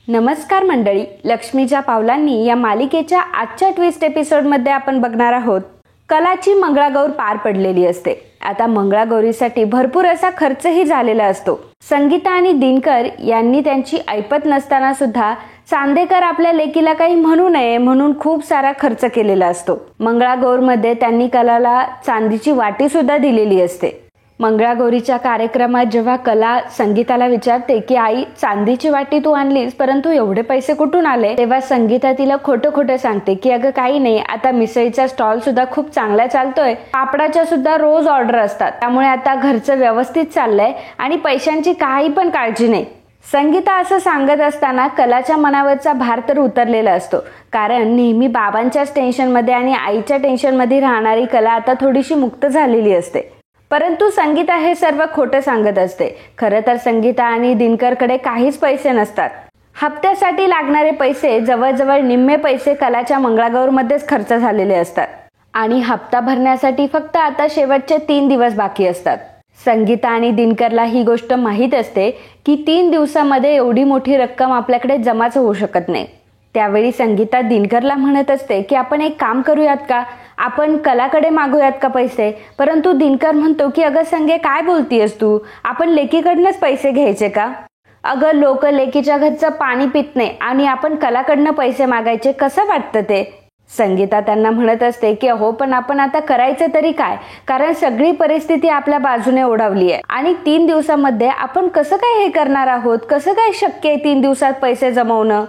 नमस्कार मंडळी, लक्ष्मीच्या पावलांनी या मालिकेच्या आजच्या ट्विस्ट एपिसोडमध्ये आपण बघणार आहोत. कलाची मंगळागौर पार पडलेली असते. आता मंगळागौरीसाठी भरपूर असा खर्चही झालेला असतो. संगीता आणि दिनकर यांनी त्यांची ऐपत नसताना सुद्धा चांदेकर आपल्या लेकीला काही म्हणू नये म्हणून खूप सारा खर्च केलेला असतो. मंगळागौरमध्ये त्यांनी कलाला चांदीची वाटी सुद्धा दिलेली असते. मंगळागौरीच्या कार्यक्रमात जेव्हा कला संगीताला विचारते की आई, चांदीची वाटी तू आणलीस, परंतु एवढे पैसे कुठून आले, तेव्हा संगीता तिला खोटं खोटं सांगते की अगं काही नाही, आता मिसळीचा स्टॉल सुद्धा खूप चांगला चालतोय, पापडाच्या सुद्धा रोज ऑर्डर असतात, त्यामुळे आता घरचं व्यवस्थित चाललंय आणि पैशांची काही पण काळजी नाही. संगीता असं सांगत असताना कलाच्या मनावरचा भार तर उतरलेला असतो, कारण नेहमी बाबांच्याच टेन्शनमध्ये आणि आईच्या टेन्शनमध्ये राहणारी कला आता थोडीशी मुक्त झालेली असते. परंतु संगीता हे सर्व खोटं सांगत असते. खरं तर संगीता आणि दिनकरकडे काहीच पैसे नसतात. हप्त्यासाठी लागणारे पैसे जवळजवळ निम्मे पैसे कलाच्या मंगळागौरमध्येच खर्च झालेले असतात आणि हप्ता भरण्यासाठी फक्त आता शेवटचे 3 दिवस बाकी असतात. संगीता आणि दिनकरला ही गोष्ट माहीत असते की 3 दिवसामध्ये एवढी मोठी रक्कम आपल्याकडे जमाच होऊ शकत नाही. त्यावेळी संगीता दिनकरला म्हणत असते की आपण एक काम करूयात का, आपण कलाकडे मागूयात का पैसे. परंतु दिनकर म्हणतो की अगं संगे, काय बोलतीयस तू, आपण लेकीकडनंच पैसे घ्यायचे का. अगं लोक लेकीच्या घरचं पाणी पित नाही आणि आपण कलाकडनं पैसे मागायचे, कसं वाटतं ते. संगीता त्यांना म्हणत असते की अहो, पण आपण आता करायचं तरी काय, कारण सगळी परिस्थिती आपल्या बाजूने ओढावली आहे आणि 3 दिवसामध्ये आपण कसं काय हे करणार आहोत, कसं काय शक्य आहे 3 दिवसात पैसे जमवणं.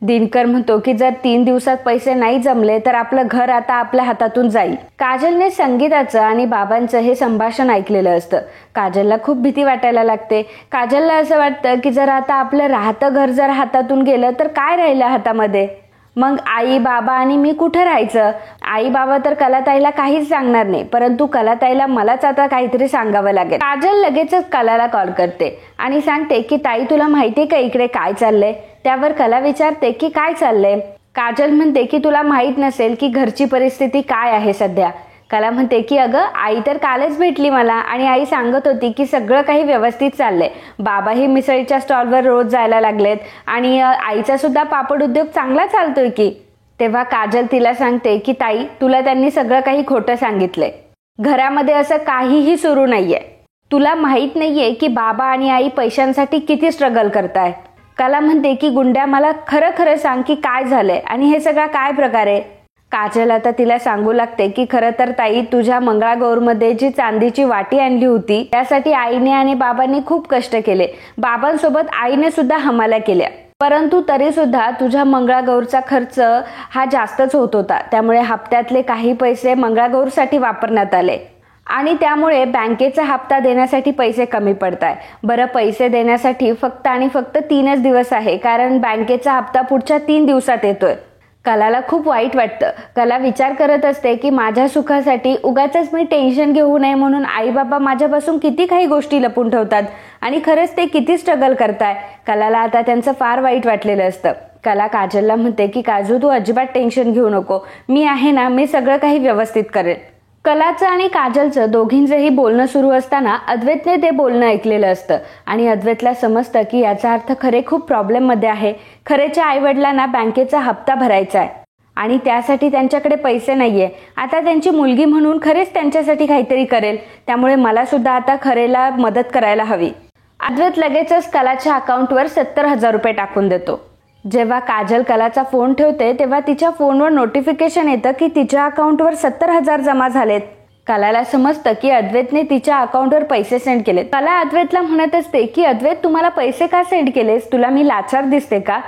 दिनकर म्हणतो की जर 3 दिवसात पैसे नाही जमले तर आपलं घर आता आपल्या हातातून जाईल. काजलने संगीताचं आणि बाबांचं हे संभाषण ऐकलेलं असतं. काजलला खूप भीती वाटायला लागते. काजलला असं वाटतं की जर आता आपलं राहतं घर जर हातातून गेलं तर काय राहिलं हातामध्ये, मग आई बाबा आणि मी कुठं राहायचं. आई बाबा तर कलाताईला काहीच सांगणार नाही, परंतु कलाताईला मलाच आता काहीतरी सांगावं लागेल. काजल लगेचच कलाला कॉल करते आणि सांगते की ताई, तुला माहितीये का इकडे काय चाललंय. त्यावर कला विचारते की काय चाललंय. काजल म्हणते की तुला माहित नसेल की घरची परिस्थिती काय आहे सध्या. कला म्हणते की अगं, आई तर कालच भेटली मला आणि आई सांगत होती की सगळं काही व्यवस्थित चाललंय. बाबाही मिसळीच्या स्टॉलवर रोज जायला लागलेत आणि आईचा सुद्धा पापड उद्योग चांगला चालतोय की. तेव्हा काजल तिला सांगते की ताई, तुला त्यांनी सगळं काही खोटं सांगितलंय. घरामध्ये असं काहीही सुरू नाहीये. तुला माहित नाहीये की बाबा आणि आई पैशांसाठी किती स्ट्रगल करताय. कला म्हणते की गुंड्या, मला खरं खरं सांग की काय झालंय आणि हे सगळा काय प्रकार आहे. काजल आता तिला सांगू लागते की खरं तर ताई, तुझ्या मंगळागौरमध्ये जी चांदीची वाटी आणली होती त्यासाठी आईने आणि बाबांनी खूप कष्ट केले. बाबांसोबत आईने सुद्धा हमाल्या केल्या, परंतु तरी सुद्धा तुझ्या मंगळागौरचा खर्च हा जास्तच होत होता. त्यामुळे हप्त्यातले काही पैसे मंगळागौरसाठी वापरण्यात आले आणि त्यामुळे बँकेचा हप्ता देण्यासाठी पैसे कमी पडताय. बरं, पैसे देण्यासाठी फक्त आणि फक्त 3च दिवस आहे, कारण बँकेचा हप्ता पुढच्या 3 दिवसात येतोय. कलाला खूप वाईट वाटतं. कला विचार करत असते की माझ्या सुखासाठी उगाचच मी टेन्शन घेऊ नये म्हणून आई बाबा माझ्यापासून किती काही गोष्टी लपून ठेवतात आणि खरंच ते किती स्ट्रगल करताय. कलाला आता त्यांचं फार वाईट वाटलेलं असतं. कला काजलला म्हणते की काजू, तू अजिबात टेन्शन घेऊ नको, मी आहे ना, मी सगळं काही व्यवस्थित करेन. कलाचं आणि काजलचं दोघींचंही बोलणं सुरू असताना अद्वैतने ते बोलणं ऐकलेलं असतं आणि अद्वैतला समजतं की याचा अर्थ खरे खूप प्रॉब्लेममध्ये आहे. खरेच्या आईवडिलांना बँकेचा हप्ता भरायचा आहे आणि त्यासाठी त्यांच्याकडे पैसे नाहीये. आता त्यांची मुलगी म्हणून खरेच त्यांच्यासाठी काहीतरी करेल, त्यामुळे मला सुद्धा आता खरेला मदत करायला हवी. अद्वैत लगेचच कलाच्या अकाउंटवर 70,000 रुपये टाकून देतो. जेव्हा काजल कलाचा फोन ठेवते तेव्हा तिच्या फोनवर नोटिफिकेशन येतं की तिच्या अकाउंटवर 70,000 जमा झालेत. कलाला समजतं की अद्वैतने तिच्या अकाउंटवर पैसे सेंड केलेत. कला अद्वैतला म्हणत असते की अद्वैत, तुम्हाला पैसे का सेंड केलेस, तुला मी लाचार दिसते का.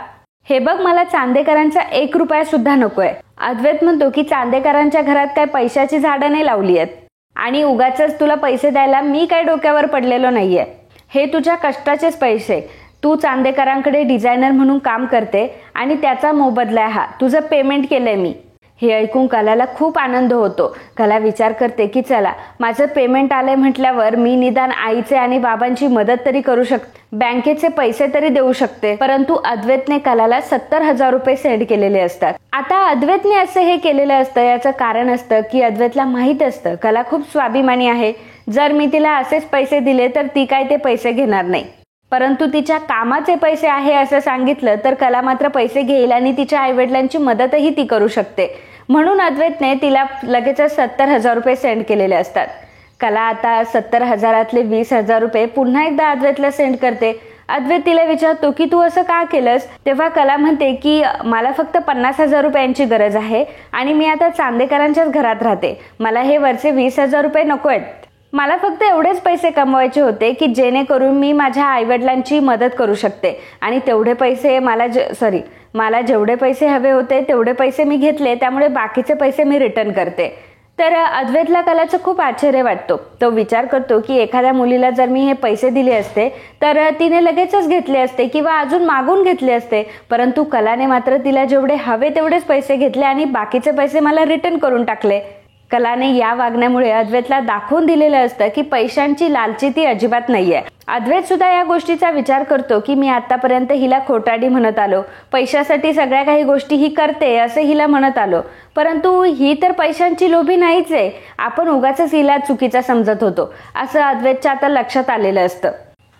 हे बघ, मला चांदेकरांचा 1 रुपया सुद्धा नकोय. अद्वैत म्हणतो की चांदेकरांच्या घरात काय पैशाची झाडं नाही लावली आहेत आणि उगाचच तुला पैसे द्यायला मी काय डोक्यावर पडलेलो नाहीये. हे तुझ्या कष्टाचेच पैसे. तू चांदेकरांकडे डिझायनर म्हणून काम करते आणि त्याचा मोबदला हा, तुझं पेमेंट केलंय मी. हे ऐकून कलाला खूप आनंद होतो. कला विचार करते की चला, माझं पेमेंट आलंय म्हटल्यावर मी निदान आईचे आणि बाबांची मदत तरी करू शकते, बँकेचे पैसे तरी देऊ शकते. परंतु अद्वैतने कलाला 70,000 रुपये सेंड केलेले असतात. आता अद्वैतने असं हे केलेलं असतं, याचं कारण असतं की अद्वैतला माहीत असतं कला खूप स्वाभिमानी आहे. जर मी तिला असेच पैसे दिले तर ती काय ते पैसे घेणार नाही. परंतु तिच्या कामाचे पैसे आहे असं सांगितलं तर कला मात्र पैसे घेईल आणि तिच्या आईवडिलांची मदतही ती करू शकते. म्हणून अद्वैतने तिला लगेचच 70,000 रुपये सेंड केलेले असतात. कला आता 70,000 20,000 रुपये पुन्हा एकदा अद्वैतला सेंड करते. अद्वैत तिला विचारतो की तू असं का केलंस. तेव्हा कला म्हणते की मला फक्त 50,000 रुपयांची गरज आहे आणि मी आता चांदेकरांच्याच घरात राहते. मला हे वरचे 20,000 रुपये नको आहेत. मला फक्त एवढेच पैसे कमवायचे होते की जेणेकरून मी माझ्या आईवडिलांची मदत करू शकते आणि तेवढे पैसे मला जेवढे पैसे हवे होते तेवढे पैसे मी घेतले, त्यामुळे बाकीचे पैसे मी रिटर्न करते. तर अद्वैतला कलाचं खूप आश्चर्य वाटतो. तो विचार करतो की एखाद्या मुलीला जर मी हे पैसे दिले असते तर तिने लगेचच घेतले असते किंवा अजून मागून घेतले असते, परंतु कलाने मात्र तिला जेवढे हवे तेवढेच पैसे घेतले आणि बाकीचे पैसे मला रिटर्न करून टाकले. कलाने या वागण्यामुळे अद्वैतला दाखवून दिलेलं असतं की पैशांची लालची ती अजिबात नाहीये. अद्वैत सुद्धा या गोष्टीचा विचार करतो की मी आतापर्यंत हिला खोटारडी म्हणत आलो, पैशासाठी सगळ्या काही गोष्टी ही करते असे हिला म्हणत आलो, परंतु ही तर पैशांची लोभी नाहीच आहे. आपण उगाचच हिला चुकीचा समजत होतो असं अद्वैतच्या आता लक्षात आलेलं असतं.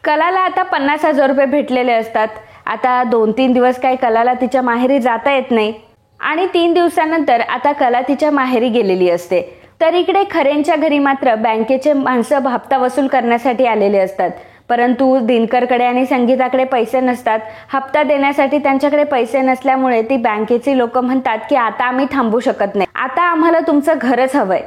कलाला आता 50,000 रुपये भेटलेले असतात. आता 2-3 दिवस काही कलाला तिच्या माहेरी जाता येत नाही आणि 3 दिवसानंतर आता कला तिच्या माहेरी गेलेली असते. तर इकडे खरेंच्या घरी मात्र बँकेचे माणसं हप्ता वसूल करण्यासाठी आलेले असतात, परंतु दिनकरकडे आणि संगीताकडे पैसे नसतात. हप्ता देण्यासाठी त्यांच्याकडे पैसे नसल्यामुळे ती बँकेची लोक म्हणतात की आता आम्ही थांबू शकत नाही, आता आम्हाला तुमचं घरच हवंय,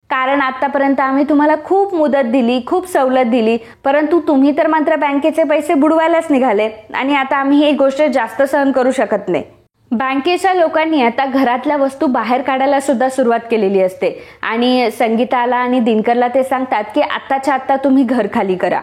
कारण आतापर्यंत आम्ही तुम्हाला खूप मुदत दिली, खूप सवलत दिली, परंतु तुम्ही तर मात्र बँकेचे पैसे बुडवायलाच निघाले आणि आता आम्ही ही गोष्ट जास्त सहन करू शकत नाही. बँकेच्या लोकांनी आता घरातल्या वस्तू बाहेर काढायला सुद्धा सुरुवात केलेली असते आणि संगीताला आणि दिनकरला ते सांगतात की आत्ताच्या आत्ता तुम्ही घर खाली करा.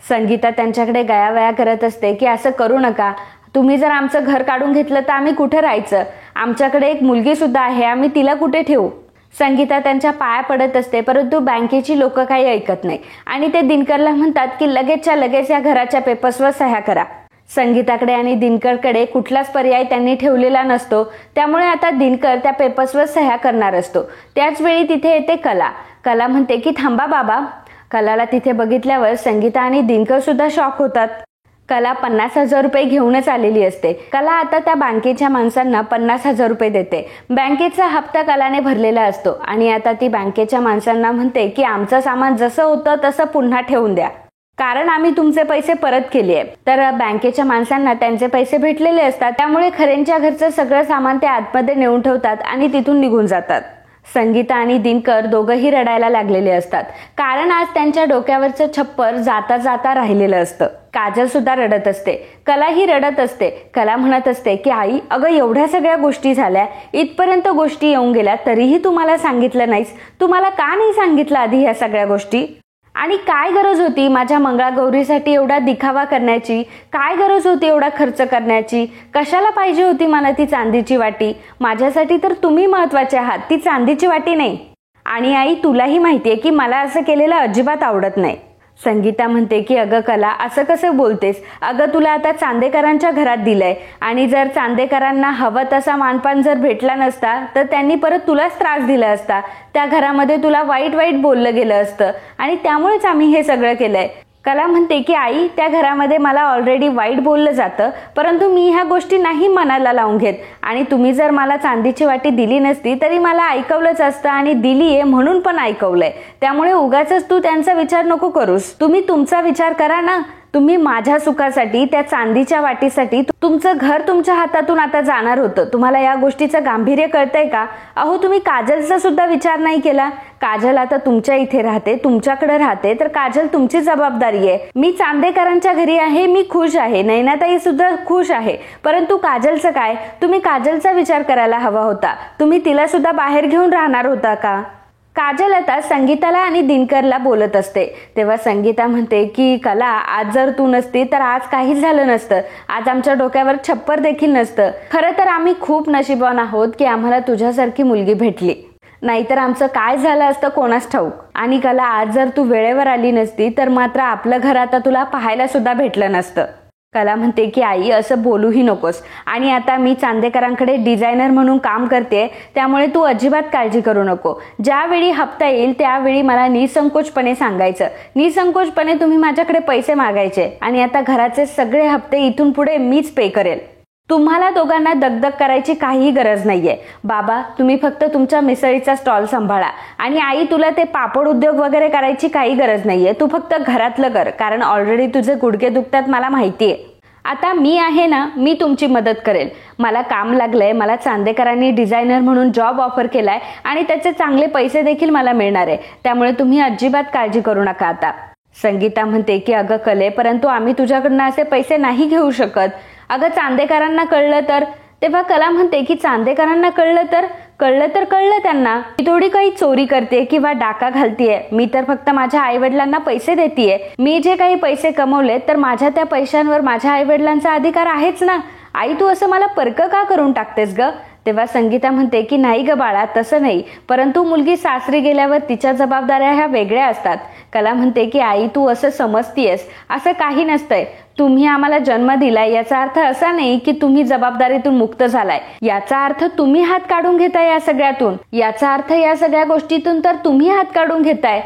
संगीता त्यांच्याकडे गयावया करत असते की असं करू नका, तुम्ही जर आमचं घर काढून घेतलं तर आम्ही कुठे राहायचं, आमच्याकडे एक मुलगी सुद्धा आहे, आम्ही तिला कुठे ठेवू. संगीता त्यांच्या पाया पडत असते, परंतु बँकेची लोक काही ऐकत नाही आणि ते दिनकरला म्हणतात की लगेचच्या लगेच या घराच्या पेपर्सवर सह्या करा. संगीताकडे आणि दिनकरकडे कुठलाच पर्याय त्यांनी ठेवलेला नसतो, त्यामुळे आता दिनकर त्या पेपर्सवर सह्या करणार असतो. त्याच वेळी तिथे येते कला. कला म्हणते की थांबा बाबा. कलाला तिथे बघितल्यावर संगीता आणि दिनकर सुद्धा शॉक होतात. कला 50,000 रुपये घेऊनच आलेली असते. कला आता त्या बँकेच्या माणसांना 50,000 रुपये देते. बँकेचा हप्ता कलाने भरलेला असतो आणि आता ती बँकेच्या माणसांना म्हणते की आमचं सामान जसं होतं तसं पुन्हा ठेवून द्या, कारण आम्ही तुमचे पैसे परत केले आहे. तर बँकेच्या माणसांना त्यांचे पैसे भेटलेले असतात, त्यामुळे खरेंच्या घरचं सगळं सामान ते आतमध्ये नेऊन ठेवतात आणि तिथून निघून जातात. संगीता आणि दिनकर दोघंही रडायला लागलेले असतात, कारण आज त्यांच्या डोक्यावरचं छप्पर जाता जाता राहिलेलं असतं. काजल सुद्धा रडत असते, कलाही रडत असते. कला म्हणत असते की आई, अगं एवढ्या सगळ्या गोष्टी झाल्या, इथपर्यंत गोष्टी येऊन गेल्या, तरीही तुम्हाला सांगितलं नाहीस. तुम्हाला का नाही सांगितलं आधी ह्या सगळ्या गोष्टी? आणि काय गरज होती माझ्या मंगळागौरीसाठी एवढा दिखावा करण्याची? काय गरज होती एवढा खर्च करण्याची? कशाला पाहिजे होती मला ती चांदीची वाटी? माझ्यासाठी तर तुम्ही महत्वाचे आहात, ती चांदीची वाटी नाही. आणि आई, तुलाही माहितीये की मला असं केलेलं अजिबात आवडत नाही. संगीता म्हणते की अगं कला, असं कसं बोलतेस? अगं तुला आता चांदेकरांच्या घरात दिलंय आणि जर चांदेकरांना हवं तसा मानपान जर भेटला नसता तर त्यांनी परत तुलाच त्रास दिला असता. त्या घरामध्ये तुला वाईट वाईट बोललं गेलं असतं आणि त्यामुळेच आम्ही हे सगळं केलंय. कला म्हणते की आई, त्या घरामध्ये मला ऑलरेडी वाईट बोललं जातं, परंतु मी ह्या गोष्टी नाही मनाला लावून घेत आणि तुम्ही जर मला चांदीची वाटी दिली नसती तरी मला ऐकवलंच असतं आणि दिलीये म्हणून पण ऐकवलंय. त्यामुळे उगाचच तू त्यांचा विचार नको करूस. तुम्ही तुमचा विचार करा ना. तुम्ही माझ्या सुखासाठी, त्या चांदीच्या वाटीसाठी तुमचं घर तुमच्या हातातून आता जाणार होतं. तुम्हाला या गोष्टीचं गांभीर्य कळतंय का? अहो, तुम्ही काजलचा सुद्धा विचार नाही केला. काजल आता तुमच्या इथे राहते, तुमच्याकडे राहते, तर काजल तुमची जबाबदारी आहे. मी चांदेकरांच्या घरी आहे, मी खुश आहे, नैनाताई सुद्धा खुश आहे, परंतु काजलचं काय? तुम्ही काजलचा विचार करायला हवा होता. तुम्ही तिला सुद्धा बाहेर घेऊन राहणार होता का? काजल आता संगीताला आणि दिनकरला बोलत असते. तेव्हा संगीता म्हणते की कला, आज जर तू नसती तर आज काहीच झालं नसतं. आज आमच्या डोक्यावर छप्पर देखील नसतं. खरं तर आम्ही खूप नशिबवान आहोत की आम्हाला तुझ्यासारखी मुलगी भेटली, नाहीतर आमचं काय झालं असतं कोणास ठाऊक. आणि कला, आज जर तू वेळेवर आली नसती तर मात्र आपलं घर आता तुला पाहायला सुद्धा भेटलं नसतं. कला म्हणते की आई असं बोलूही नकोस, आणि आता मी चांदेकरांकडे डिझायनर म्हणून काम करते, त्यामुळे तू अजिबात काळजी करू नको. ज्यावेळी हप्ता येईल त्यावेळी मला निसंकोचपणे सांगायचं, निसंकोचपणे तुम्ही माझ्याकडे पैसे मागायचे, आणि आता घराचे सगळे हप्ते इथून पुढे मीच पे करेल. तुम्हाला दोघांना दगदग करायची काहीही गरज नाहीये. बाबा तुम्ही फक्त तुमच्या मिसळीचा स्टॉल सांभाळा, आणि आई तुला ते पापड उद्योग वगैरे करायची काही गरज नाहीये. तू फक्त घरातलं कर, कारण ऑलरेडी तुझे गुडघे दुखतात मला माहितीये. आता मी आहे ना, मी तुमची मदत करेल. मला काम लागलंय, मला चांदेकरांनी डिझायनर म्हणून जॉब ऑफर केलाय, आणि त्याचे चांगले पैसे देखील मला मिळणार आहे, त्यामुळे तुम्ही अजिबात काळजी करू नका. आता संगीता म्हणते की अगं कले, परंतु आम्ही तुझ्याकडनं असे पैसे नाही घेऊ शकत. अगं चांदेकरांना कळलं तर? तेव्हा कला म्हणते की चांदेकरांना कळलं तर कळलं त्यांना. मी थोडी काही चोरी करते किंवा डाका घालतीये, मी तर फक्त माझ्या आई वडिलांना पैसे देतीये. मी जे काही पैसे कमवले तर माझ्या त्या पैशांवर माझ्या आई वडिलांचा अधिकार आहेच ना. आई तू असं मला परक का करून टाकतेस ग? तेव्हा संगीता म्हणते की नाही ग बाळा, तसं नाही, परंतु मुलगी सासरी गेल्यावर तिच्या जबाबदाऱ्या ह्या वेगळ्या असतात. कला म्हणते की आई तू असं समजतीयस, असं काही नसतंय. तुम्ही आम्हाला जन्म दिलाय याचा अर्थ असा नाही की तुम्ही जबाबदारीतून मुक्त झालाय. याचा अर्थ तुम्ही हात काढून घेताय या सगळ्यातून. याचा अर्थ या सगळ्या गोष्टीतून तर तुम्ही हात काढून घेताय.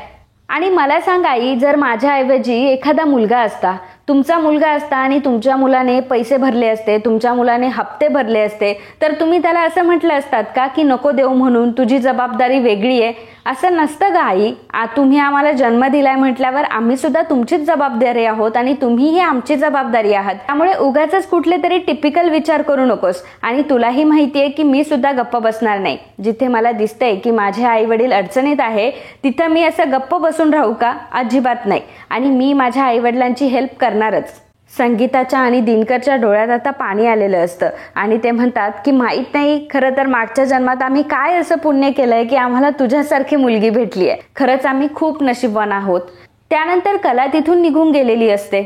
आणि मला सांग आई, जर माझ्याऐवजी एखादा मुलगा असता, तुमचा मुलगा असता, आणि तुमच्या मुलाने पैसे भरले असते, तुमच्या मुलाने हप्ते भरले असते, तर तुम्ही त्याला असं म्हटलं असतात का की नको देऊ म्हणून, तुझी जबाबदारी वेगळी आहे? असं नसतं ग आई. तुम्ही आम्हाला जन्म दिलाय म्हटल्यावर आम्ही सुद्धा तुमचीच जबाबदारी आहोत, आणि तुम्हीही आमची जबाबदारी आहात. त्यामुळे उगाच कुठले तरी टिपिकल विचार करू नकोस. आणि तुलाही माहितीये की मी सुद्धा गप्प बसणार नाही. जिथे मला दिसतंय की माझे आई वडील अडचणीत आहे, तिथं मी असं गप्प बसून राहू का? अजिबात नाही. आणि मी माझ्या आई वडिलांची हेल्प करणारच. संगीताच्या आणि दिनकरच्या डोळ्यात आता पाणी आलेलं असतं, आणि ते म्हणतात की माहित नाही, खरं तर मागच्या जन्मात आम्ही काय असं पुण्य केलंय की आम्हाला तुझ्यासारखी मुलगी भेटली आहे. खरंच आम्ही खूप नशीबवान आहोत. त्यानंतर कला तिथून निघून गेलेली असते.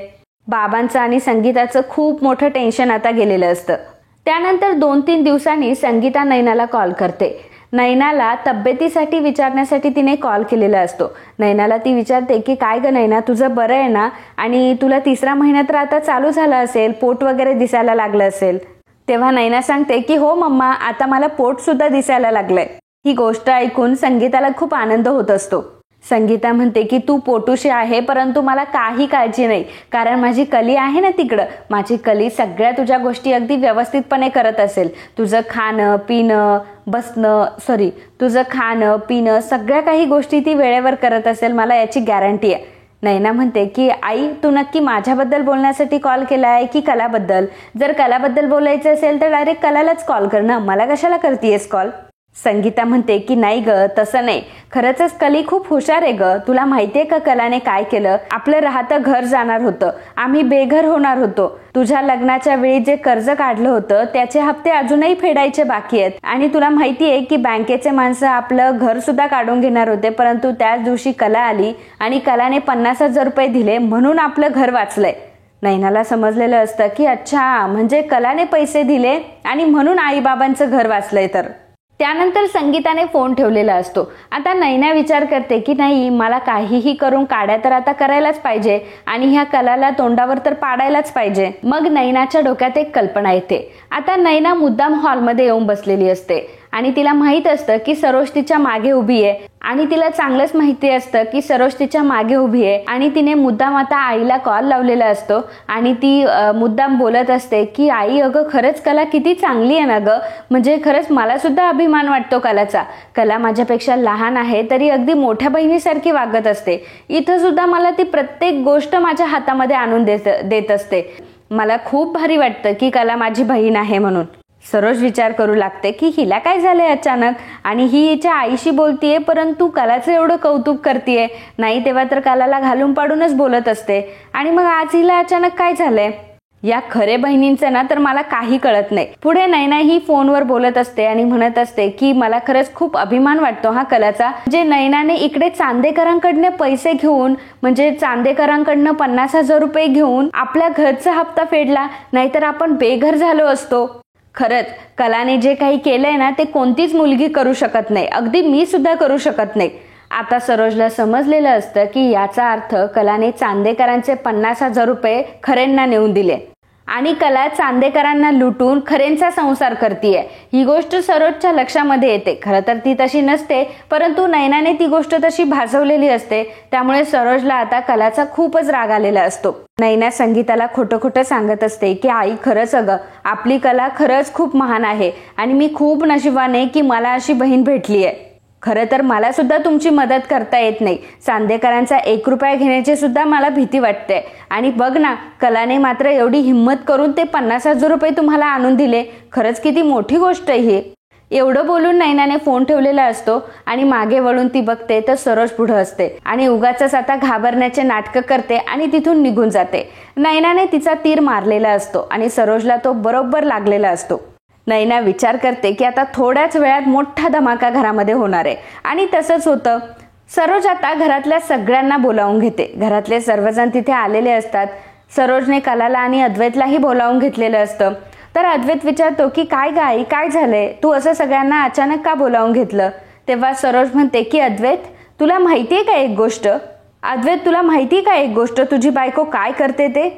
बाबांचं आणि संगीताचं खूप मोठं टेन्शन आता गेलेलं असतं. त्यानंतर 2-3 दिवसांनी संगीता नैनाला कॉल करते. नैनाला तब्येतीसाठी विचारण्यासाठी तिने कॉल केलेला असतो. नैनाला ती विचारते की काय ग नैना, तुझं बरं आहे ना? आणि तुला 3रा महिना तर आता चालू झाला असेल, पोट वगैरे दिसायला लागलं असेल. तेव्हा नैना सांगते की हो मम्मा, आता मला पोट सुद्धा दिसायला लागलंय. ही गोष्ट ऐकून संगीताला खूप आनंद होत असतो. संगीता म्हणते की तू पोटूशी आहे, परंतु मला काही काळजी नाही, कारण माझी कली आहे ना तिकडं. माझी कली सगळ्या तुझ्या गोष्टी अगदी व्यवस्थितपणे करत असेल. तुझं खाणं पिणं सगळ्या काही गोष्टी ती वेळेवर करत असेल, मला याची गॅरंटी आहे. नैना म्हणते की आई तू नक्की माझ्याबद्दल बोलण्यासाठी कॉल केलाय की कलाबद्दल? जर कलाबद्दल बोलायचं असेल तर डायरेक्ट कलालाच कॉल कर ना, मला कशाला करतेयस कॉल? संगीता म्हणते की नाही ग, तसं नाही, खरंच कली खूप हुशार आहे ग. तुला माहितीये का कलाने काय केलं? आपलं राहतं घर जाणार होतं, आम्ही बेघर होणार होतो. तुझ्या लग्नाच्या वेळी जे कर्ज काढलं होतं त्याचे हप्ते अजूनही फेडायचे बाकी आहेत. आणि तुला माहितीये की बँकेचे माणसं आपलं घर सुद्धा काढून घेणार होते, परंतु त्याच दिवशी कला आली आणि कलाने 50,000 रुपये दिले, म्हणून आपलं घर वाचलंय. नैनाला समजलेलं असतं की अच्छा, म्हणजे कलाने पैसे दिले आणि म्हणून आईबाबांचं घर वाचलंय. तर त्यानंतर संगीताने फोन ठेवलेला असतो. आता नैना विचार करते की नाही, मला काहीही करून काड्या तर आता करायलाच पाहिजे, आणि ह्या कलाला तोंडावर तर पाडायलाच पाहिजे. मग नैनाच्या डोक्यात एक कल्पना येते. आता नैना मुद्दाम हॉलमध्ये येऊन बसलेली असते, आणि तिला माहित असतं की सरोज तिच्या मागे उभी आहे, आणि तिला चांगलंच माहिती असतं की सरोज तिच्या मागे उभी आहे. आणि तिने मुद्दाम आता आईला कॉल लावलेला असतो, आणि ती मुद्दाम बोलत असते की आई अगं, खरंच कला किती चांगली आहे ना ग, म्हणजे खरंच मला सुद्धा अभिमान वाटतो कलाचा. कला माझ्यापेक्षा लहान आहे तरी अगदी मोठ्या बहिणीसारखी वागत असते. इथं सुद्धा मला ती प्रत्येक गोष्ट माझ्या हातामध्ये आणून देत असते. मला खूप भारी वाटतं की कला माझी बहीण आहे म्हणून. सरोज विचार करू लागते की हिला काय झालंय अचानक, आणि ही हिच्या आईशी बोलतीये परंतु कलाचं एवढं कौतुक करतीये. नाही तेव्हा तर कलाला घालून पाडूनच बोलत असते, आणि मग आज हिला अचानक काय झालंय? या खरे बहिणींचं ना तर मला काही कळत नाही. पुढे नैना ही फोनवर बोलत असते आणि म्हणत असते की मला खरंच खूप अभिमान वाटतो हा कलाचा. म्हणजे नैनाने इकडे चांदेकरांकडनं पैसे घेऊन, म्हणजे चांदेकरांकडनं 50,000 रुपये घेऊन आपल्या घरचा हप्ता फेडला, नाहीतर आपण बेघर झालो असतो. खरंच कलाने जे काही केलंय ना ते कोणतीच मुलगी करू शकत नाही, अगदी मी सुद्धा करू शकत नाही. आता सरोजला समजलेलं असतं की याचा अर्थ कलाने चांदेकरांचे 50,000 रुपये खरेंना नेऊन दिले. आणि कला चांदेकरांना लुटून खरेंचा संसार करतीये ही गोष्ट सरोजच्या लक्षामध्ये येते. खरं तर ती तशी नसते, परंतु नयनाने ती गोष्ट तशी भासवलेली असते. त्यामुळे सरोजला आता कलाचा खूपच राग आलेला असतो. नयना संगीताला खोटं खोटं सांगत असते की आई खरंच अगं आपली कला खरंच खूप महान आहे आणि मी खूप नशिबाने की मला अशी बहीण भेटली आहे. खरं तर मला सुद्धा तुमची मदत करता येत नाही. चांदेकरांचा 1 रुपया घेण्याची सुद्धा मला भीती वाटते. आणि बघ ना, कलाने मात्र एवढी हिंमत करून ते 50,000 रुपये तुम्हाला आणून दिले. खरंच किती मोठी गोष्ट आहे ही. एवढं बोलून नयनाने फोन ठेवलेला असतो आणि मागे वळून ती बघते तर सरोज पुढे असते आणि उगाचच आता घाबरण्याचे नाटकं करते आणि तिथून निघून जाते. नयनाने तिचा तीर मारलेला असतो आणि सरोजला तो बरोबर लागलेला असतो. नयना विचार करते की आता थोड्याच वेळात मोठा धमाका घरामध्ये होणार आहे आणि तसंच होतं. सरोज आता घरातल्या सगळ्यांना बोलावून घेते. घरातले सर्वजण तिथे आलेले असतात. सरोजने कलाला आणि अद्वैतलाही बोलावून घेतलेलं असतं. तर अद्वैत विचारतो की काय गाई काय झालंय, तू असं सगळ्यांना अचानक का बोलावून घेतलं. तेव्हा सरोज म्हणते की अद्वैत तुला माहितीये का एक गोष्ट, अद्वैत तुला माहितीये का एक गोष्ट, तुझी बायको काय करते ते.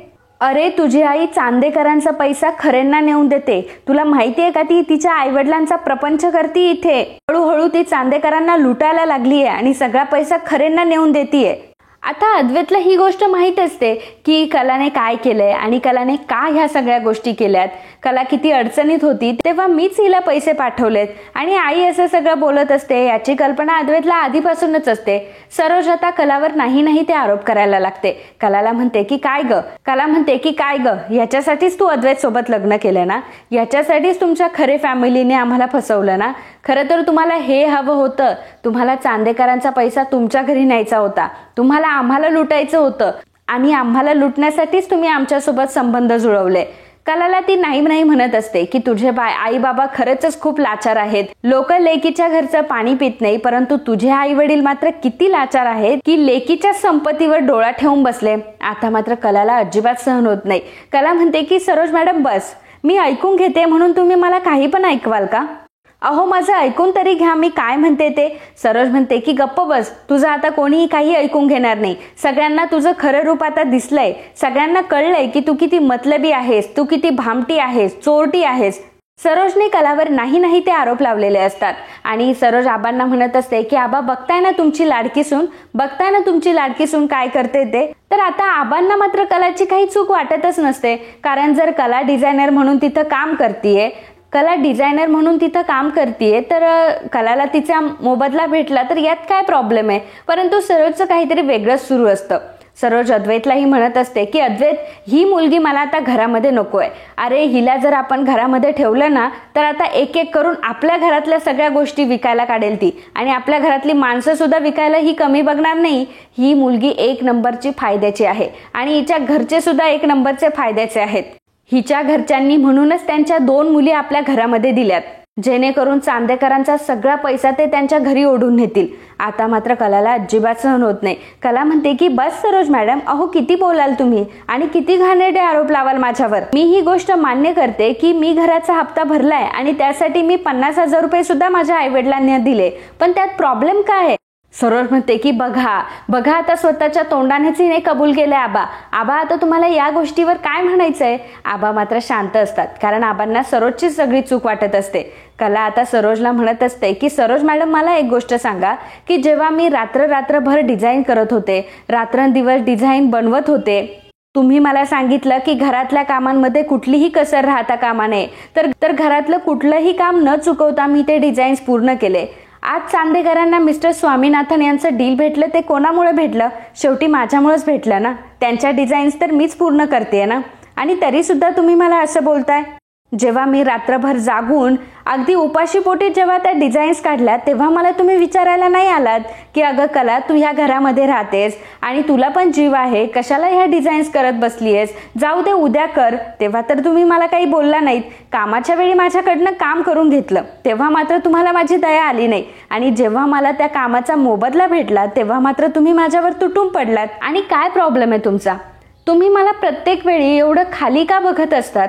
अरे तुझी आई चांदेकरांचा पैसा खरेंना नेऊन देते. तुला माहितीये का ती तिच्या आईवडिलांचा प्रपंच करते इथे. हळूहळू ती चांदेकरांना लुटायला लागलीये आणि सगळा पैसा खरेंना नेऊन देतीये. आता अद्वैतला ही गोष्ट माहीत असते की कलाने काय केलंय आणि कलाने का ह्या सगळ्या गोष्टी केल्यात. कला किती अडचणीत होती तेव्हा मीच हिला पैसे पाठवलेत आणि आई असं सगळं बोलत असते याची कल्पना अद्वैतला आधीपासूनच असते. सरोज आता कलावर नाही ते आरोप करायला लागते. कलाला म्हणते की काय ग, कला म्हणते की काय ग, याच्यासाठीच तू अद्वैत सोबत लग्न केलं ना, याच्यासाठीच तुमच्या खरे फॅमिलीने आम्हाला फसवलं ना. खरं तर तुम्हाला हे हवं होतं, तुम्हाला चांदेकरांचा पैसा तुमच्या घरी न्यायचा होता, तुम्हाला आम्हाला लुटायचं होतं आणि आम्हाला लुटण्यासाठीच तुम्ही आमच्यासोबत संबंध जुळवले. कलाला ती नाही म्हणत असते की तुझे आई बाबा खरंच खूप लाचार आहेत. लोक लेकीच्या घरचं पाणी पित नाही, परंतु तुझे आई वडील मात्र किती लाचार आहेत की लेकीच्या संपत्तीवर डोळा ठेवून बसले. आता मात्र कलाला अजिबात सहन होत नाही. कला म्हणते की सरोज मॅडम बस, मी ऐकून घेते म्हणून तुम्ही मला काही पण ऐकवाल का. अहो माझं ऐकून तरी घ्या, मी काय म्हणते ते. सरोज म्हणते की गप्प बस, तुझं आता कोणीही काही ऐकून घेणार नाही. सगळ्यांना तुझं खरं रूप आता दिसलंय. सगळ्यांना कळलंय की तू किती मतलबी आहेस, तू किती भामटी आहेस, चोरटी आहेस. सरोजने कलावर नाही ते आरोप लावलेले असतात आणि सरोज आबांना म्हणत असते की आबा बघताय ना तुमची लाडकी सून काय करते ते. तर आता आबांना मात्र कलाची काही चूक वाटतच नसते. कारण जर कला डिझायनर म्हणून तिथं काम करतीये तर कलाला तिचा मोबदला भेटला तर यात काय प्रॉब्लेम आहे. परंतु सरोजचं काहीतरी वेगळंच सुरू असतं. सरोज अद्वैतलाही म्हणत असते की अद्वैत ही मुलगी मला आता घरामध्ये नकोय. अरे हिला जर आपण घरामध्ये ठेवलं ना तर आता एक करून आपल्या घरातल्या सगळ्या गोष्टी विकायला काढेल ती आणि आपल्या घरातली माणसं सुद्धा विकायला ही कमी बघणार नाही. ही मुलगी 1 नंबरची फायद्याची आहे आणि हिच्या घरचे सुद्धा 1 नंबरचे फायद्याचे आहेत. हिच्या घरच्यांनी म्हणूनच त्यांच्या 2 मुली आपल्या घरामध्ये दिल्यात, जेणेकरून चांदेकरांचा सगळा पैसा ते त्यांच्या घरी ओढून नेतील. आता मात्र कलाला अजिबात सहन होत नाही. कला म्हणते की बस सरोज मॅडम, अहो किती बोलाल तुम्ही आणि किती घाणेरडे आरोप लावाल माझ्यावर. मी ही गोष्ट मान्य करते की मी घराचा हप्ता भरलाय आणि त्यासाठी मी 50,000 रुपये सुद्धा माझ्या आईवडिलांनी दिले, पण त्यात प्रॉब्लेम काय आहे. सरोज म्हणते की बघा आता स्वतःच्या तोंडानेच हिने कबूल केलंय. आबा आता तुम्हाला या गोष्टीवर काय म्हणायचंय. आबा मात्र शांत असतात कारण आबांना सरोजची सगळी चूक वाटत असते. कला आता सरोजला म्हणत असते की सरोज मॅडम मला एक गोष्ट सांगा की जेव्हा मी रात्रभर डिझाईन करत होते, रात्रंदिवस डिझाईन बनवत होते, तुम्ही मला सांगितलं की घरातल्या कामांमध्ये कुठलीही कसर राहता कामा नये, तर घरातलं कुठलंही काम न चुकवता मी ते डिझाईन्स पूर्ण केले. आज चांदेकरांना मिस्टर स्वामीनाथन यांचं डील भेटलं ते कोणामुळे भेटलं, शेवटी माझ्यामुळेच भेटलं ना. त्यांच्या डिझाईन्स तर मीच पूर्ण करते ना, आणि तरी सुद्धा तुम्ही मला असं बोलताय. जेव्हा मी रात्रभर जागून अगदी उपाशीपोटी जेव्हा त्या डिझाईन्स काढल्या तेव्हा मला तुम्ही विचारायला नाही आलात की अगं कला तू ह्या घरामध्ये राहतेस आणि तुला पण जीव आहे, कशाला ह्या डिझाईन्स करत बसलीयस, जाऊ दे उद्या कर. तेव्हा तर तुम्ही मला काही बोलला नाहीत. कामाच्या वेळी माझ्याकडनं काम करून घेतलं तेव्हा मात्र तुम्हाला माझी दया आली नाही आणि जेव्हा मला त्या कामाचा मोबदला भेटला तेव्हा मात्र तुम्ही माझ्यावर तुटून पडलात. आणि काय प्रॉब्लेम आहे तुमचा. तुम्ही मला प्रत्येक वेळी एवढं खाली का बघत असतात.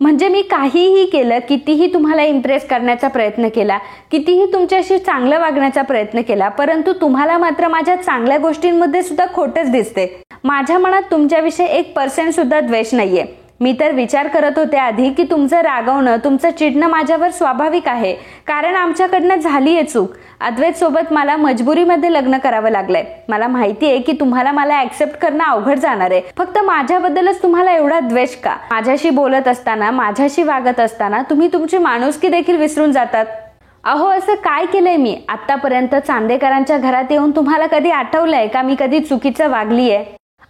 म्हणजे मी काहीही केलं, कितीही तुम्हाला इम्प्रेस करण्याचा प्रयत्न केला, कितीही तुमच्याशी चांगलं वागण्याचा प्रयत्न केला, परंतु तुम्हाला मात्र माझ्या चांगल्या गोष्टींमध्ये सुद्धा खोटच दिसते. माझ्या मनात तुमच्याविषयी 1% सुद्धा द्वेष नाहीये. मी तर विचार करत होते आधी की तुमचं रागवणं, तुमचं चिडणं माझ्यावर स्वाभाविक आहे, कारण आमच्याकडनं झाली आहे चूक. अद्वैत सोबत मला मजबुरीमध्ये लग्न करावं लागलंय. मला माहिती आहे की तुम्हाला मला ऍक्सेप्ट करणं अवघड जाणार आहे. फक्त माझ्याबद्दलच तुम्हाला एवढा द्वेष का? माझ्याशी बोलत असताना, माझ्याशी वागत असताना तुम्ही तुमची माणुसकी देखील विसरून जातात. अहो, असं काय केलंय मी? आतापर्यंत चांदेकरांच्या घरात येऊन तुम्हाला कधी आठवलंय का मी कधी चुकीचं वागलीये?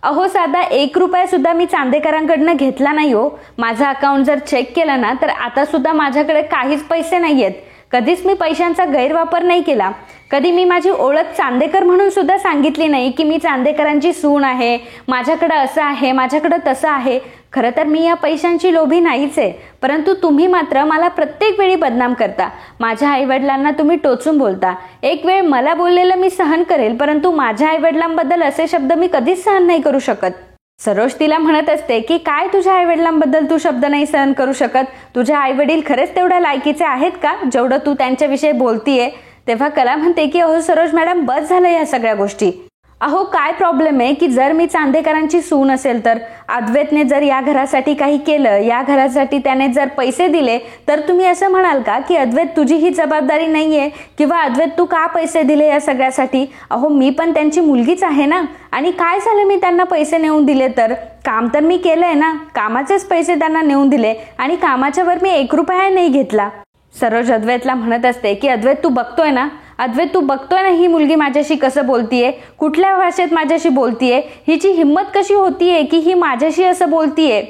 अहो, साधा 1 रुपया सुद्धा मी चांदेकरांकडनं घेतला नाही हो. माझं अकाउंट जर चेक केलं ना तर आता सुद्धा माझ्याकडे काहीच पैसे नाहीयेत. कधीच मी पैशांचा गैरवापर नाही केला. कधी मी माझी ओळख चांदेकर म्हणून सुद्धा सांगितली नाही की मी चांदेकरांची सून आहे, माझ्याकडे असं आहे, माझ्याकडे तसं आहे. खरं तर मी या पैशांची लोभी नाहीच आहे, परंतु तुम्ही मात्र मला प्रत्येक वेळी बदनाम करता. माझ्या आईवडिलांना तुम्ही टोचून बोलता. एक वेळ मला बोललेलं मी सहन करेल, परंतु माझ्या आईवडिलांबद्दल असे शब्द मी कधीच सहन नाही करू शकत. सरोज तिला म्हणत असते की काय तुझ्या आईवडिलांबद्दल तू शब्द नाही सहन करू शकत? तुझे आईवडील खरेच तेवढ्या लायकीचे आहेत का जेवढं तू त्यांच्याविषयी बोलतीये? तेव्हा कला म्हणते की अहो सरोज मॅडम, बस झालं या सगळ्या गोष्टी. अहो, काय प्रॉब्लेम आहे की जर मी चांदेकरांची सून असेल तर अद्वैतने जर या घरासाठी काही केलं, या घरासाठी त्याने जर पैसे दिले, तर तुम्ही असं म्हणाल का की अद्वैत तुझी ही जबाबदारी नाहीये किंवा अद्वैत तू का पैसे दिले या सगळ्यासाठी? अहो, मी पण त्यांची मुलगीच आहे ना. आणि काय झालं मी त्यांना पैसे नेऊन दिले तर? काम तर मी केलंय ना, कामाचेच पैसे त्यांना नेऊन दिले आणि कामाच्यावर मी 1 रुपया नाही घेतला. सरोज अद्वैतला म्हणत असते की अद्वैत तू बघतोय ना, अद्वैत तू बघतोय ना ही मुलगी माझ्याशी कसं बोलतीये, कुठल्या भाषेत माझ्याशी बोलतीये, हिची हिंमत कशी होतीये की ही माझ्याशी असं बोलतीये.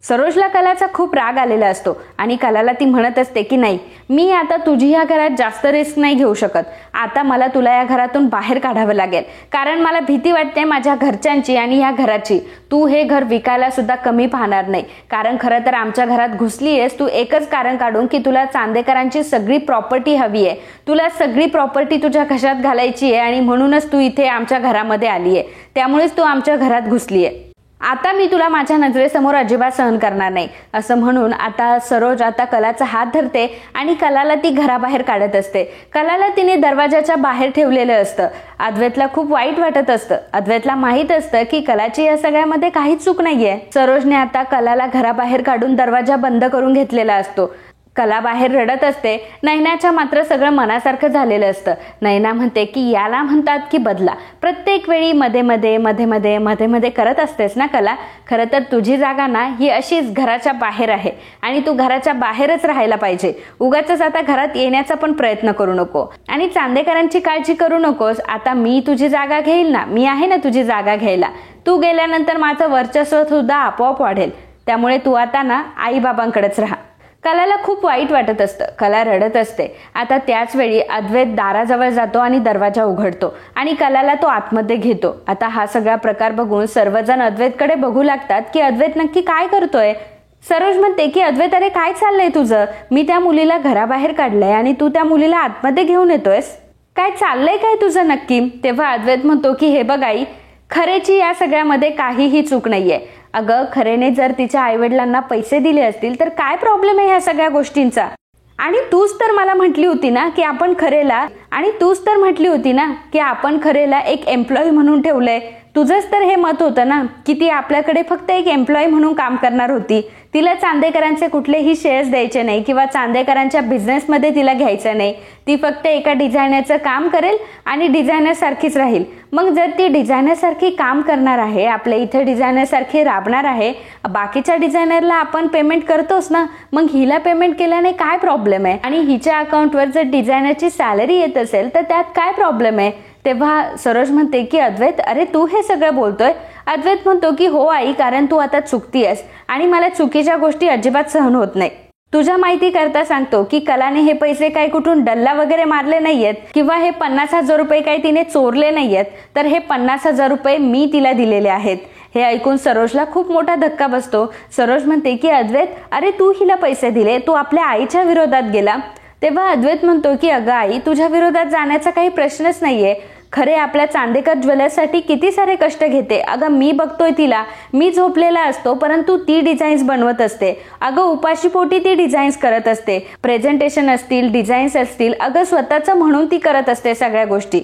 सरोजला कलाचा खूप राग आलेला असतो आणि कलाला ती म्हणत असते की नाही, मी आता तुझी या घरात जास्त रिस्क नाही घेऊ शकत. आता मला तुला या घरातून बाहेर काढावं लागेल, कारण मला भीती वाटते माझ्या घरच्यांची आणि या घराची. तू हे घर विकायला सुद्धा कमी पाहणार नाही, कारण खरं तर आमच्या घरात घुसली आहेस तू एकच कारण काढून की तुला चांदेकरांची सगळी प्रॉपर्टी हवी आहे. तुला सगळी प्रॉपर्टी तुझ्या घशात घालायची आहे आणि म्हणूनच तू इथे आमच्या घरामध्ये आली आहे. त्यामुळेच तू आमच्या घरात घुसली आहे. आता मी तुला माझ्या नजरेसमोर अजिबात सहन करणार नाही. असं म्हणून आता सरोज आता कलाचा हात धरते आणि कलाला ती घराबाहेर काढत असते. कलाला तिने दरवाजाच्या बाहेर ठेवलेलं असतं. अद्वैतला खूप वाईट वाटत असतं. अद्वैतला माहित असतं की कलाची या सगळ्यामध्ये काहीच चूक नाहीये. सरोजने आता कलाला घराबाहेर काढून दरवाजा बंद करून घेतलेला असतो. कला बाहेर रडत असते. नैनाच्या मात्र सगळं मनासारखं झालेलं असतं. नैना म्हणते की याला म्हणतात की बदला. प्रत्येक वेळी मध्ये मध्ये करत असतेस ना कला. खरं तर तुझी जागा ना ही अशीच घराच्या बाहेर आहे आणि तू घराच्या बाहेरच राहायला पाहिजे. उगाचच आता घरात येण्याचा पण प्रयत्न करू नको आणि चांदेकरांची काळजी करू नकोस. आता मी तुझी जागा घेईल ना, मी आहे ना तुझी जागा घ्यायला. तू गेल्यानंतर माझं वर्चस्व सुद्धा आपोआप वाढेल. त्यामुळे तू आता ना आई बाबांकडेच राहा. कलाला खूप वाईट वाटत असतं. कला रडत असते. आता त्याच वेळी अद्वैत दाराजवळ जातो आणि दरवाजा उघडतो आणि कलाला तो आतमध्ये घेतो. आता हा सगळा प्रकार बघून सर्वजण अद्वैतकडे बघू लागतात की अद्वैत नक्की काय करतोय. सरोज म्हणते की अद्वैत, अरे काय चाललंय तुझं? मी त्या मुलीला घराबाहेर काढलंय आणि तू त्या मुलीला आतमध्ये घेऊन येतोयस. काय चाललंय काय तुझं नक्की? तेव्हा अद्वैत म्हणतो की हे बघ आई, खरेची या सगळ्यामध्ये काहीही चूक नाहीये. अगं, खरेने जर तिच्या आईवडिलांना पैसे दिले असतील तर काय प्रॉब्लेम आहे ह्या सगळ्या गोष्टींचा? आणि तूच तर मला म्हटली होती ना की आपण खरेला एक एम्प्लॉई म्हणून ठेवलंय. तुझंच तर हे मत होतं ना की ती आपल्याकडे फक्त एक एम्प्लॉई म्हणून काम करणार होती. तिला चांदेकरांचे कुठलेही शेअर्स द्यायचे नाही किंवा चांदेकरांच्या बिझनेसमध्ये तिला घ्यायचं नाही. ती फक्त एका डिझायनरचं काम करेल आणि डिझायनर सारखीच राहील. मग जर ती डिझायनर सारखी काम करणार आहे, आपल्या इथे डिझायनर सारखी राबणार आहे, बाकीच्या डिझायनरला आपण पेमेंट करतोच ना, मग हिला पेमेंट केल्याने काय प्रॉब्लेम आहे? आणि हिच्या अकाउंटवर जर डिझायनरची सॅलरी येत असेल तर त्यात काय प्रॉब्लेम आहे? तेव्हा सरोज म्हणते की अद्वैत, अरे तू हे सगळं बोलतोय? अद्वैत म्हणतो की हो आई, कारण तू आता चुकतीयस आणि मला चुकीच्या गोष्टी अजिबात सहन होत नाही. तुझ्या माहिती करता सांगतो की कलाने हे पैसे काही कुठून डल्ला वगैरे मारले नाहीयेत किंवा हे 50,000 रुपये काही तिने चोरले नाहीयेत, तर हे 50,000 रुपये मी तिला दिलेले आहेत. हे ऐकून सरोजला खूप मोठा धक्का बसतो. सरोज म्हणते की अद्वैत, अरे तू हिला पैसे दिले, तू आपल्या आईच्या विरोधात गेला. तेव्हा अद्वैत म्हणतो की अगं आई, तुझ्या विरोधात जाण्याचा काही प्रश्नच नाहीये. खरे आपल्या चांदेकर ज्वेलर्ससाठी किती सारे कष्ट घेते. अगं, मी बघतोय तिला, मी झोपलेला असतो परंतु ती डिझाईन्स बनवत असते. अगं, उपाशीपोटी ती डिझाईन्स करत असते. प्रेझेंटेशन असतील, डिझाईन्स असतील, अगं स्वतःचं म्हणून ती करत असते सगळ्या गोष्टी.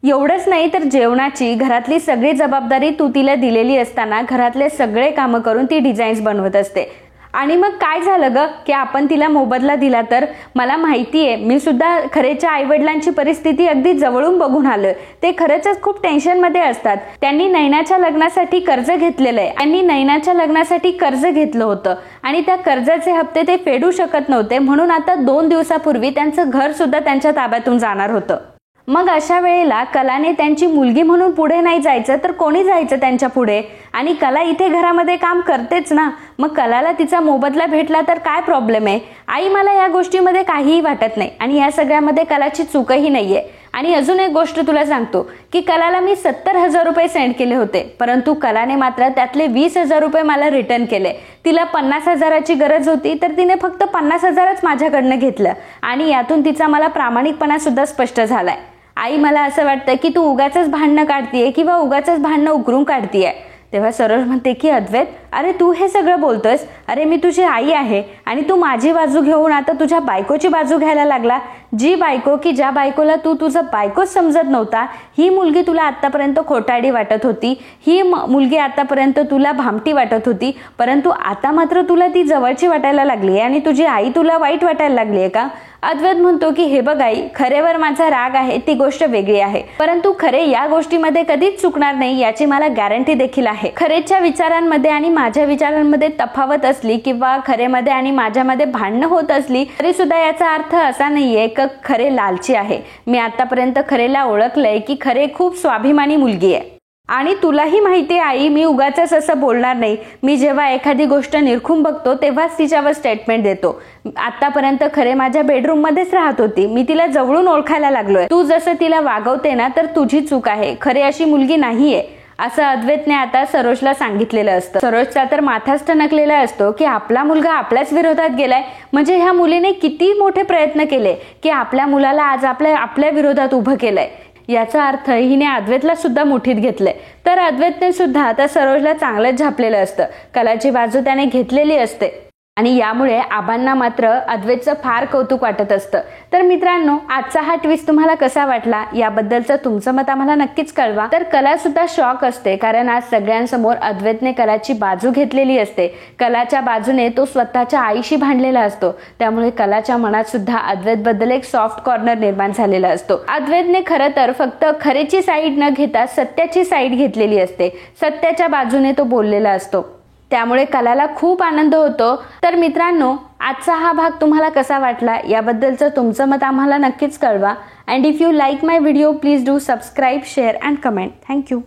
एवढंच नाही तर जेवणाची, घरातली सगळी जबाबदारी तू तिला दिलेली असताना घरातले सगळे कामं करून ती डिझाईन्स बनवत असते. आणि मग काय झालं ग की आपण तिला मोबदला दिला तर? मला माहिती आहे, मी सुद्धा खरेच्या आईवडिलांची परिस्थिती अगदी जवळून बघून आलं. ते खरंच खूप टेन्शनमध्ये असतात. त्यांनी नैनाच्या लग्नासाठी कर्ज घेतलेलं आहे आणि नैनाच्या लग्नासाठी कर्ज घेतलं होतं आणि त्या कर्जाचे हप्ते ते फेडू शकत नव्हते, म्हणून आता 2 दिवसापूर्वी त्यांचं घर सुद्धा त्यांच्या ताब्यातून जाणार होतं. मग अशा वेळेला कलाने त्यांची मुलगी म्हणून पुढे नाही जायचं तर कोणी जायचं त्यांच्या पुढे? आणि कला इथे घरामध्ये काम करतेच ना, मग कलाला तिचा मोबदला भेटला तर काय प्रॉब्लेम आहे? आई, मला या गोष्टीमध्ये काहीही वाटत नाही आणि या सगळ्यामध्ये कलाची चूकही नाहीये. आणि अजून एक गोष्ट तुला सांगतो की कलाला मी 70,000 रुपये सेंड केले होते, परंतु कलाने मात्र त्यातले 20,000 रुपये मला रिटर्न केले. तिला 50,000ची गरज होती तर तिने फक्त 50,000च माझ्याकडनं घेतलं आणि यातून तिचा मला प्रामाणिकपणा सुद्धा स्पष्ट झालाय. आई, मला असं वाटतं की तू उगाचच भांडणं काढतीये किंवा उगाचच भांडणं उकरून काढतीये. तेव्हा सरोज म्हणते की अद्वैत, अरे तू हे सगळं बोलतोयस? अरे मी तुझी आई आहे आणि तू माझी बाजू घेऊन आता तुझ्या बायकोची बाजू घ्यायला लागला. जी बायको की ज्या बायकोला तू तुझं बायकोच समजत नव्हता, ही मुलगी तुला आतापर्यंत खोटाडी वाटत होती, ही मुलगी आतापर्यंत तुला भामटी वाटत होती, परंतु आता मात्र तुला ती जवळची वाटायला लागली आणि तुझी आई तुला वाईट वाटायला लागली आहे का? अद्वैत म्हणतो की हे बघ आई, खरेवर माझा राग आहे ती गोष्ट वेगळी आहे, परंतु खरे या गोष्टीमध्ये कधीच चुकणार नाही याची मला गॅरंटी देखील आहे. खरेच्या विचारांमध्ये आणि माझ्या विचारांमध्ये तफावत असली किंवा खरेमध्ये आणि माझ्यामध्ये भांडणं होत असली तरी सुद्धा याचा अर्थ असा नाहीये की खरे लालची आहे. मी आतापर्यंत खरेला ओळखलंय की खरे खूप स्वाभिमानी मुलगी आहे. आणि तुलाही माहिती आहे आई, मी उगाचच असं बोलणार नाही. मी जेव्हा एखादी गोष्ट निरखून बघतो तेव्हाच तिच्यावर स्टेटमेंट देतो. आतापर्यंत खरे माझ्या बेडरूम मध्येच राहत होती, मी तिला जवळून ओळखायला लागलोय. तू जसं तिला वागवते ना तर तुझी चूक आहे, खरे अशी मुलगी नाहीये असं अद्वैतने आता सरोजला सांगितलेलं असतं. सरोजचा तर माथाच टणकलेला असतो की आपला मुलगा आपल्याच विरोधात गेलाय, म्हणजे ह्या मुलीने किती मोठे प्रयत्न केले की आपल्या मुलाला आज आपल्या विरोधात उभं केलंय. याचा अर्थ हिने अद्वैतला सुद्धा मुठीत घेतलंय. तर अद्वैतने सुद्धा आता सरोजला चांगलंच झापलेलं असतं, कलाची बाजू त्याने घेतलेली असते आणि यामुळे आबांना मात्र अद्वैतचं फार कौतुक वाटत असतं. तर मित्रांनो, आजचा हा ट्विस्ट तुम्हाला कसा वाटला याबद्दलचं तुमचं मत आम्हाला नक्कीच कळवा. तर कला सुद्धा शॉक असते, कारण आज सगळ्यांसमोर अद्वैतने कलाची बाजू घेतलेली असते. कलाच्या बाजूने तो स्वतःच्या आईशी भांडलेला असतो, त्यामुळे कलाच्या मनात सुद्धा अद्वैत बद्दल एक सॉफ्ट कॉर्नर निर्माण झालेला असतो. अद्वैतने खरं तर फक्त खरेची साईड न घेता सत्याची साईड घेतलेली असते, सत्याच्या बाजूने तो बोललेला असतो, त्यामुळे कलाला खूप आनंद होतो. तर मित्रांनो, आजचा हा भाग तुम्हाला कसा वाटला याबद्दलचं तुमचं मत आम्हाला नक्कीच कळवा. And if you like my video please do subscribe, share and comment. Thank you.